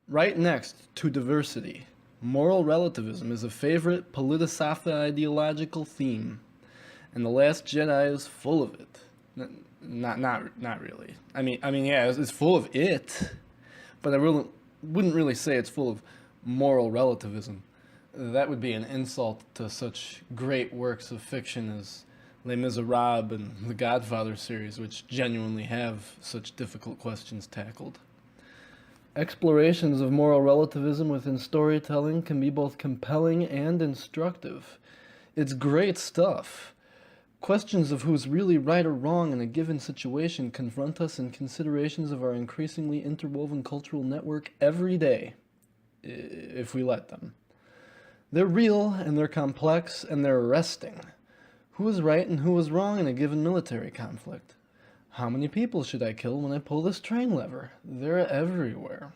Right next to diversity, moral relativism is a favorite politicopho-ideological theme, and The Last Jedi is full of it. Not really. Yeah, it's full of it, but I really wouldn't really say it's full of moral relativism. That would be an insult to such great works of fiction as Les Miserables and the Godfather series, which genuinely have such difficult questions tackled. Explorations of moral relativism within storytelling can be both compelling and instructive. It's great stuff. Questions of who's really right or wrong in a given situation confront us in considerations of our increasingly interwoven cultural network every day, if we let them. They're real, and they're complex, and they're arresting. Who is right and who is wrong in a given military conflict? How many people should I kill when I pull this train lever? They're everywhere.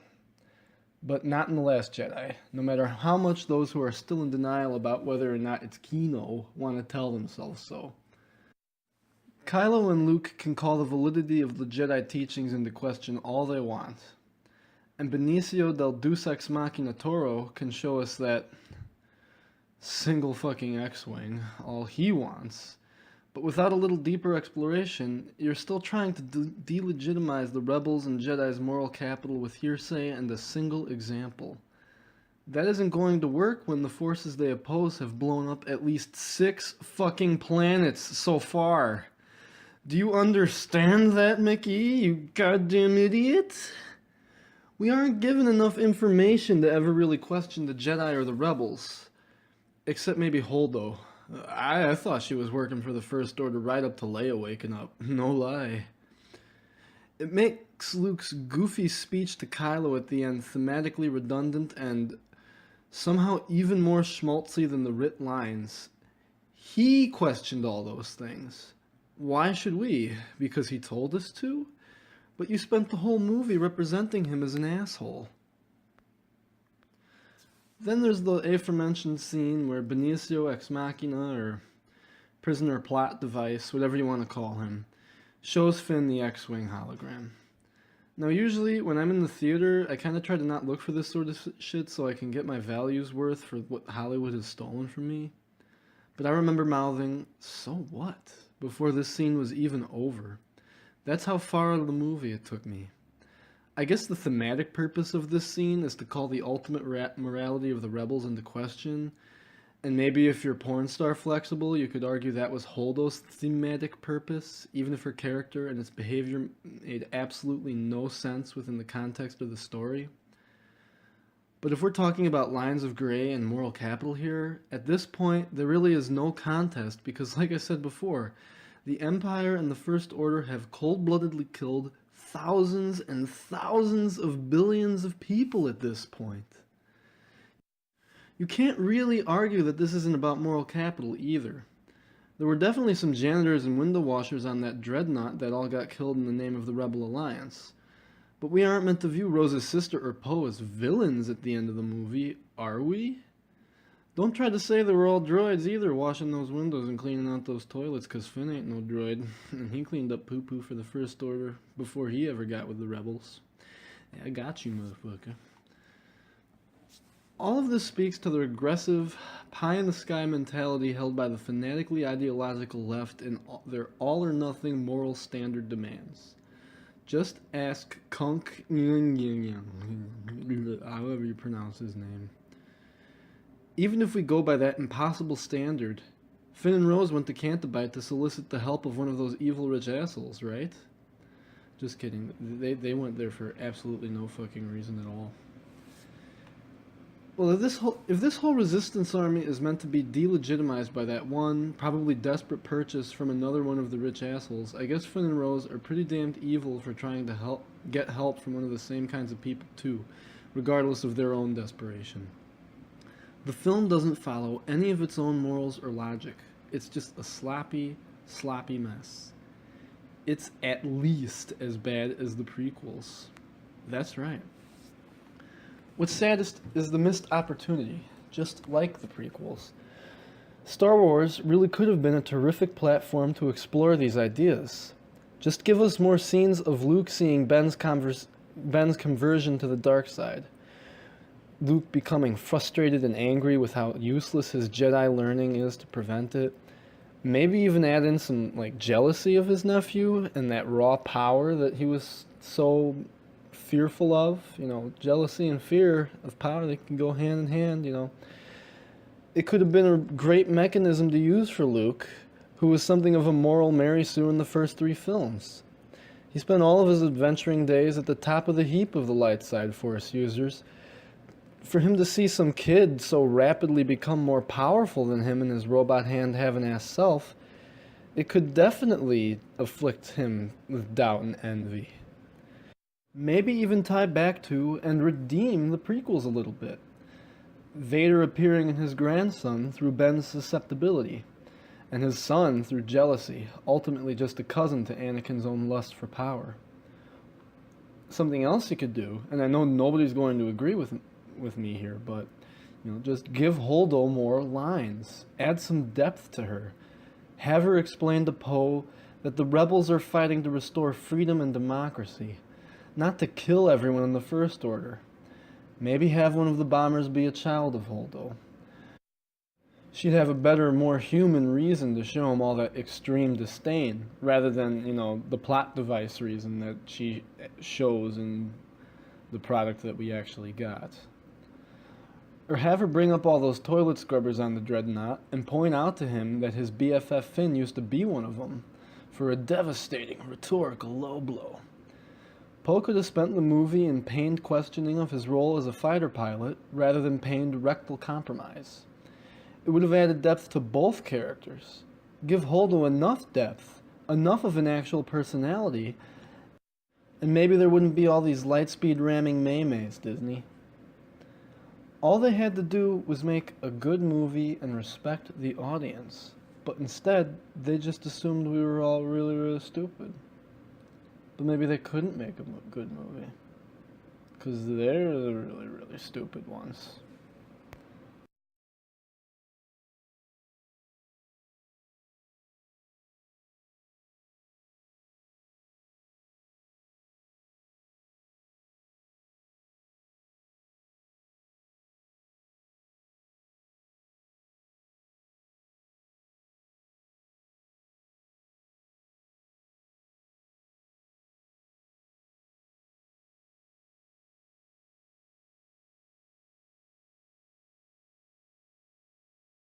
But not in The Last Jedi, no matter how much those who are still in denial about whether or not it's Kino want to tell themselves so. Kylo and Luke can call the validity of the Jedi teachings into question all they want. And Benicio del Deus Ex Machina Toro can show us that single fucking X-Wing, all he wants. But without a little deeper exploration, you're still trying to delegitimize the rebels and Jedi's moral capital with hearsay and a single example. That isn't going to work when the forces they oppose have blown up at least 6 fucking planets so far. Do you understand that, Mickey, you goddamn idiot? We aren't given enough information to ever really question the Jedi or the rebels. Except maybe Holdo. I thought she was working for the First Order right up to Leia waking up. No lie. It makes Luke's goofy speech to Kylo at the end thematically redundant and somehow even more schmaltzy than the writ lines. He questioned all those things. Why should we? Because he told us to? But you spent the whole movie representing him as an asshole. Then there's the aforementioned scene where Benicio Ex Machina, or prisoner plot device, whatever you want to call him, shows Finn the X-Wing hologram. Now usually when I'm in the theater, I kind of try to not look for this sort of shit so I can get my values worth for what Hollywood has stolen from me. But I remember mouthing, "So what?" before this scene was even over. That's how far out of the movie it took me. I guess the thematic purpose of this scene is to call the ultimate morality of the rebels into question, and maybe if you're porn star flexible, you could argue that was Holdo's thematic purpose, even if her character and its behavior made absolutely no sense within the context of the story. But if we're talking about lines of gray and moral capital here, at this point there really is no contest because, like I said before, the Empire and the First Order have cold-bloodedly killed thousands and thousands of billions of people at this point. You can't really argue that this isn't about moral capital either. There were definitely some janitors and window washers on that dreadnought that all got killed in the name of the Rebel Alliance. But we aren't meant to view Rose's sister or Poe as villains at the end of the movie, are we? Don't try to say they were all droids either, washing those windows and cleaning out those toilets, cause Finn ain't no droid, and he cleaned up poo-poo for the First Order before he ever got with the rebels. Yeah, I got you, motherfucker. All of this speaks to the regressive, pie-in-the-sky mentality held by the fanatically ideological left in their all-or-nothing moral standard demands. Just ask Kunk, however you pronounce his name. Even if we go by that impossible standard, Finn and Rose went to Cantabite to solicit the help of one of those evil rich assholes, right? Just kidding. They went there for absolutely no fucking reason at all. Well, if this whole resistance army is meant to be delegitimized by that one, probably desperate purchase from another one of the rich assholes, I guess Finn and Rose are pretty damned evil for trying to get help from one of the same kinds of people too, regardless of their own desperation. The film doesn't follow any of its own morals or logic. It's just a sloppy, sloppy mess. It's at least as bad as the prequels. That's right. What's saddest is the missed opportunity, just like the prequels. Star Wars really could have been a terrific platform to explore these ideas. Just give us more scenes of Luke seeing Ben's conversion to the dark side. Luke becoming frustrated and angry with how useless his Jedi learning is to prevent it. Maybe even add in some like jealousy of his nephew and that raw power that he was so fearful of. Jealousy and fear of power, they can go hand in hand. It could have been a great mechanism to use for Luke, who was something of a moral Mary Sue in the first 3 films. He spent all of his adventuring days at the top of the heap of the light side Force users. For him to see some kid so rapidly become more powerful than him and his robot hand having ass self, it could definitely afflict him with doubt and envy. Maybe even tie back to and redeem the prequels a little bit. Vader appearing in his grandson through Ben's susceptibility, and his son through jealousy, ultimately just a cousin to Anakin's own lust for power. Something else you could do, and I know nobody's going to agree with me here, but just give Holdo more lines. Add some depth to her. Have her explain to Poe that the rebels are fighting to restore freedom and democracy, not to kill everyone in the First Order. Maybe have one of the bombers be a child of Holdo. She'd have a better, more human reason to show him all that extreme disdain, rather than, the plot device reason that she shows in the product that we actually got. Or have her bring up all those toilet scrubbers on the Dreadnought and point out to him that his BFF Finn used to be one of them, for a devastating rhetorical low blow. Poe could have spent the movie in pained questioning of his role as a fighter pilot rather than pained rectal compromise. It would have added depth to both characters. Give Holdo enough depth, enough of an actual personality, and maybe there wouldn't be all these lightspeed ramming maymays, Disney. All they had to do was make a good movie and respect the audience, but instead, they just assumed we were all really, really stupid. But maybe they couldn't make a good movie, because they're the really, really stupid ones.